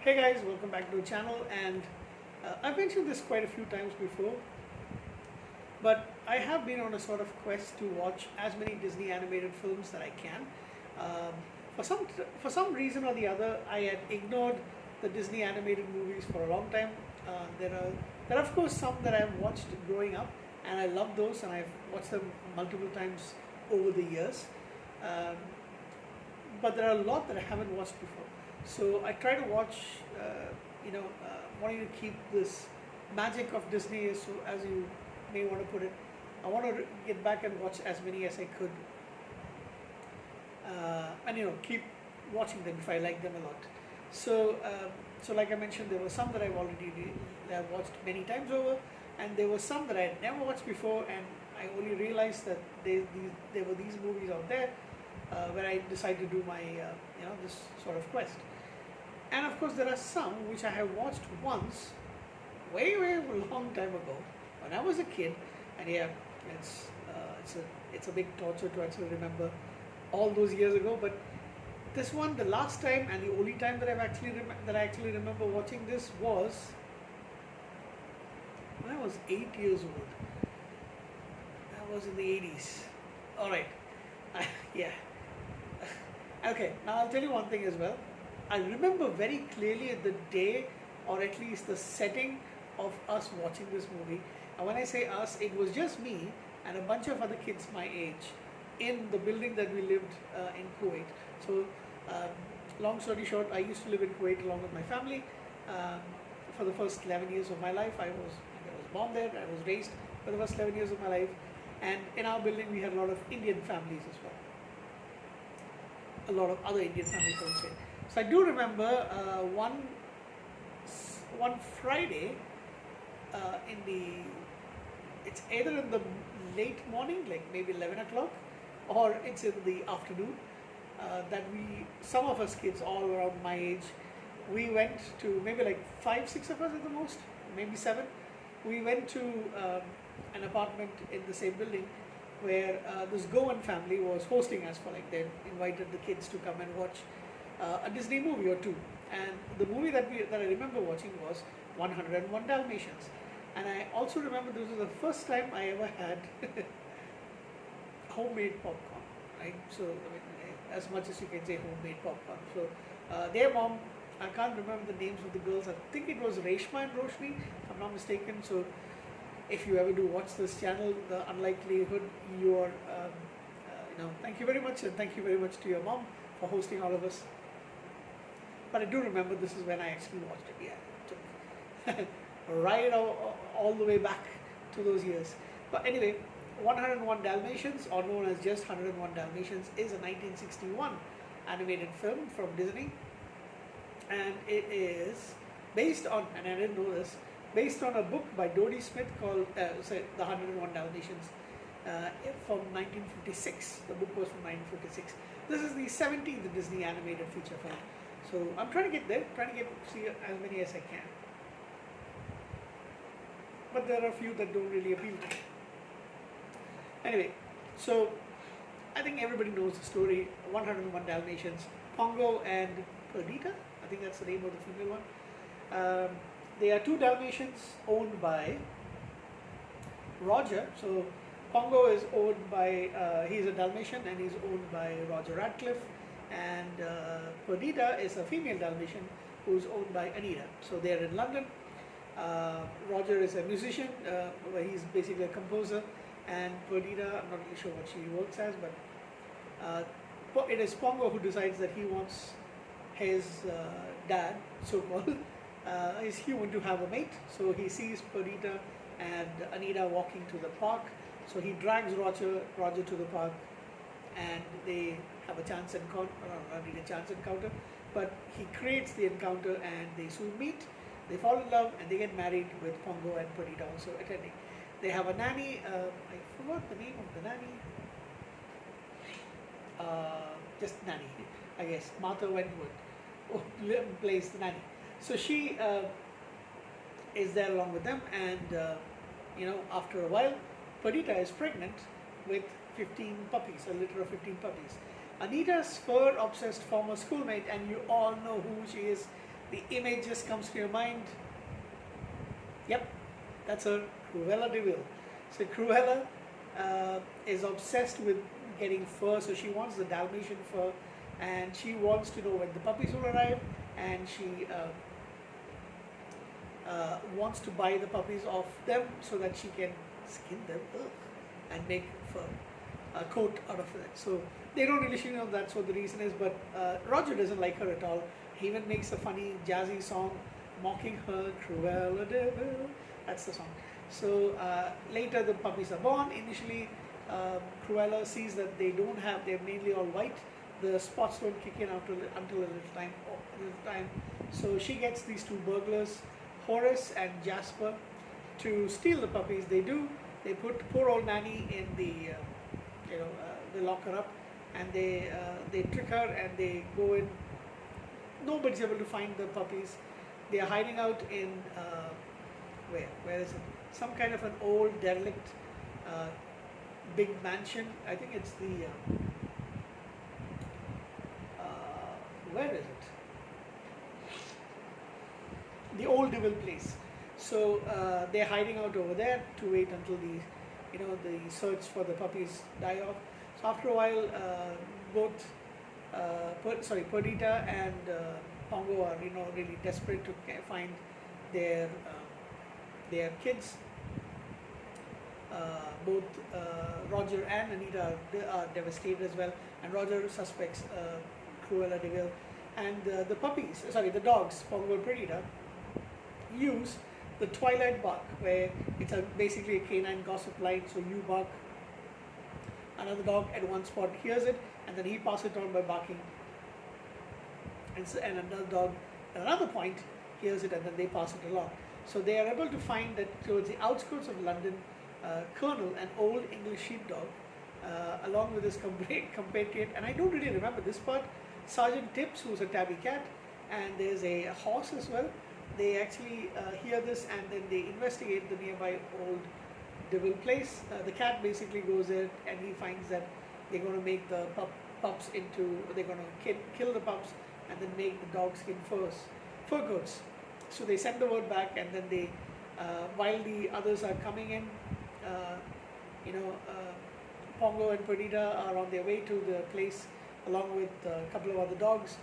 Hey guys, welcome back to the channel. And I've mentioned this quite a few times before, but I have been on a sort of quest to watch as many Disney animated films that I can. Um, for some reason or the other, I had ignored the Disney animated movies for a long time. There are of course some that I've watched growing up, and I love those, and I've watched them multiple times over the years. Um, but there are a lot that I haven't watched before. So I try to watch, wanting to keep this magic of Disney, as you may want to put it. I want to get back and watch as many as I could, and keep watching them if I like them a lot. So like I mentioned, there were some that I've watched many times over, and there were some that I had never watched before, and I only realized that there were these movies out there where I decided to do my this sort of quest. And of course, there are some which I have watched once, way a long time ago, when I was a kid, and yeah, it's a big torture to actually remember all those years ago. But this one, the last time and the only time that I actually remember watching this was when I was 8 years old. That was in the 80s. All right, yeah. Okay, now I'll tell you one thing as well. I remember very clearly the day, or at least the setting of us watching this movie. And when I say us, it was just me and a bunch of other kids my age in the building that we lived in Kuwait. So, long story short, I used to live in Kuwait along with my family for the first 11 years of my life. I was born there. I was raised for the first 11 years of my life. And in our building, we had a lot of Indian families as well. A lot of other Indian families, I would say. So I do remember one Friday it's either in the late morning, like maybe 11 o'clock, or it's in the afternoon, that some of us kids, all around my age, we went to, maybe like 5, 6 of us at the most, maybe 7. We went to an apartment in the same building where this Goan family was hosting us for, like, they invited the kids to come and watch a Disney movie or two. And the movie that I remember watching was 101 Dalmatians. And I also remember this was the first time I ever had homemade popcorn, right? So, I mean, as much as you can say homemade popcorn. So, their mom, I can't remember the names of the girls. I think it was Reshma and Roshni, if I'm not mistaken. So, if you ever do watch this channel, the unlikelihood you are, thank you very much, and thank you very much to your mom for hosting all of us. But I do remember this is when I actually watched it. Yeah, it took right all the way back to those years. But anyway, 101 Dalmatians, or known as just 101 Dalmatians, is a 1961 animated film from Disney. And it is based on, and I didn't know this, based on a book by Dodie Smith called The 101 Dalmatians from 1956. The book was from 1956. This is the 17th Disney animated feature film. So I'm trying to get there, see as many as I can. But there are a few that don't really appeal to me. Anyway, so I think everybody knows the story. 101 Dalmatians, Pongo and Perdita, I think that's the name of the female one. They are two Dalmatians owned by Roger. So Pongo is owned by, he's a Dalmatian and he's owned by Roger Radcliffe. And Perdita is a female Dalmatian who's owned by Anita. So they're in London. Roger is a musician, he's basically a composer. And Perdita, I'm not really sure what she works as, but it is Pongo who decides that he wants his dad, so-called, is human, to have a mate. So he sees Perdita and Anita walking to the park. So he drags Roger to the park, and they have a chance encounter, not really a chance encounter, but he creates the encounter and they soon meet. They fall in love and they get married, with Pongo and Perdita also attending. They have a nanny, I forgot the name of the nanny, just nanny, I guess, Martha Wentworth plays the nanny. So she is there along with them, and after a while, Perdita is pregnant with 15 puppies, a litter of 15 puppies. Anita's fur-obsessed former schoolmate, and you all know who she is, the image just comes to your mind. Yep, that's her, Cruella de Vil. So Cruella is obsessed with getting fur, so she wants the Dalmatian fur, and she wants to know when the puppies will arrive, and she wants to buy the puppies off them so that she can skin them and make fur, a coat out of it. So they don't really know that's what the reason is, but Roger doesn't like her at all. He even makes a funny jazzy song mocking her, Cruella de Vil. That's the song. So later the puppies are born. Initially Cruella sees that they're mainly all white. The spots don't kick in until a little time. So she gets these two burglars, Horace and Jasper, to steal the puppies. They do. They put poor old Nanny in they lock her up, and they trick her, and they go in. Nobody's able to find the puppies. They are hiding out in where is it? Some kind of an old derelict big mansion. I think it's the where is it? The old devil place. So they're hiding out over there to wait until the search for the puppies die off. So after a while, both Perdita and Pongo are really desperate to find their kids. Both Roger and Anita are devastated as well, and Roger suspects Cruella de Vil, and the dogs, Pongo and Perdita, use the twilight bark, where it's basically a canine gossip line. So you bark, another dog at one spot hears it, and then he passes it on by barking, and another dog at another point hears it, and then they pass it along. So they are able to find that towards the outskirts of London, Colonel, an old English sheepdog, along with his compatriot, and I don't really remember this part, Sergeant Tibbs, who's a tabby cat, and there's a horse as well. They actually hear this, and then they investigate the nearby old devil place. The cat basically goes there, and he finds that they're going to make the pups they're going to kill the pups and then make the dog skin fur coats. So they send the word back, and then they, while the others are coming in, Pongo and Perdita are on their way to the place along with a couple of other dogs.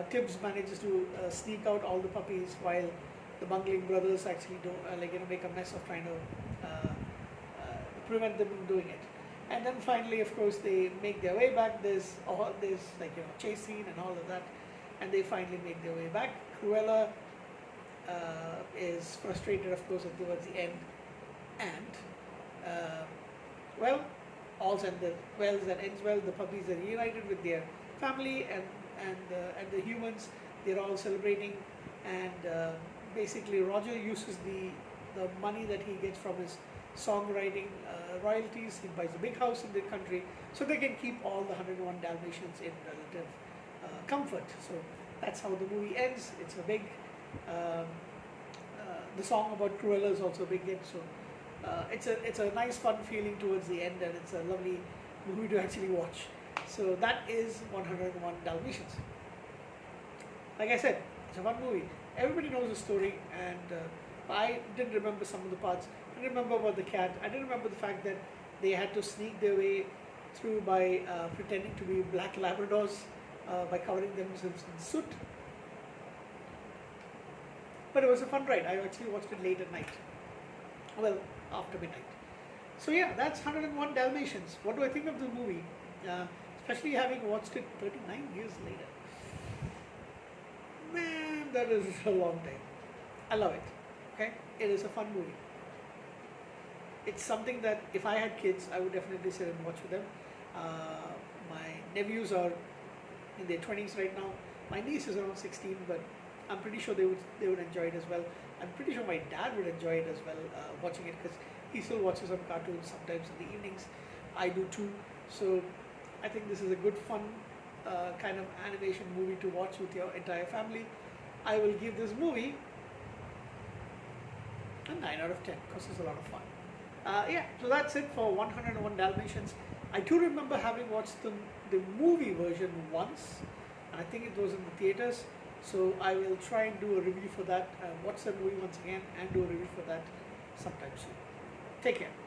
Tibbs manages to sneak out all the puppies, while the bungling brothers actually make a mess of trying to prevent them from doing it. And then finally, of course, they make their way back. There's chase scene and all of that, and they finally make their way back. Cruella is frustrated, of course, towards the end, and all's ends well. The puppies are reunited with their family, and the humans. They're all celebrating, and basically Roger uses the money that he gets from his songwriting royalties. He buys a big house in the country, so they can keep all the 101 Dalmatians in relative comfort. So that's how the movie ends. It's a big the song about Cruella is also a big hit. So it's a nice fun feeling towards the end, and it's a lovely movie to actually watch. So that is 101 Dalmatians. Like I said, it's a fun movie. Everybody knows the story, and I didn't remember some of the parts. I didn't remember about the cat. I didn't remember the fact that they had to sneak their way through by pretending to be black Labradors, by covering themselves in soot. But it was a fun ride. I actually watched it late at night. Well, after midnight. So yeah, that's 101 Dalmatians. What do I think of the movie? Especially having watched it 39 years later. Man, that is a long time. I love it. Okay? It is a fun movie. It's something that if I had kids, I would definitely sit and watch with them. My nephews are in their 20s right now. My niece is around 16, but I'm pretty sure they would enjoy it as well. I'm pretty sure my dad would enjoy it as well, watching it, because he still watches some cartoons sometimes in the evenings. I do too. So I think this is a good fun kind of animation movie to watch with your entire family. I will give this movie a 9 out of 10 because it's a lot of fun. So that's it for 101 Dalmatians. I do remember having watched the movie version once, and I think it was in the theaters. So I will try and do a review for that, watch the movie once again and do a review for that sometime soon. Take care.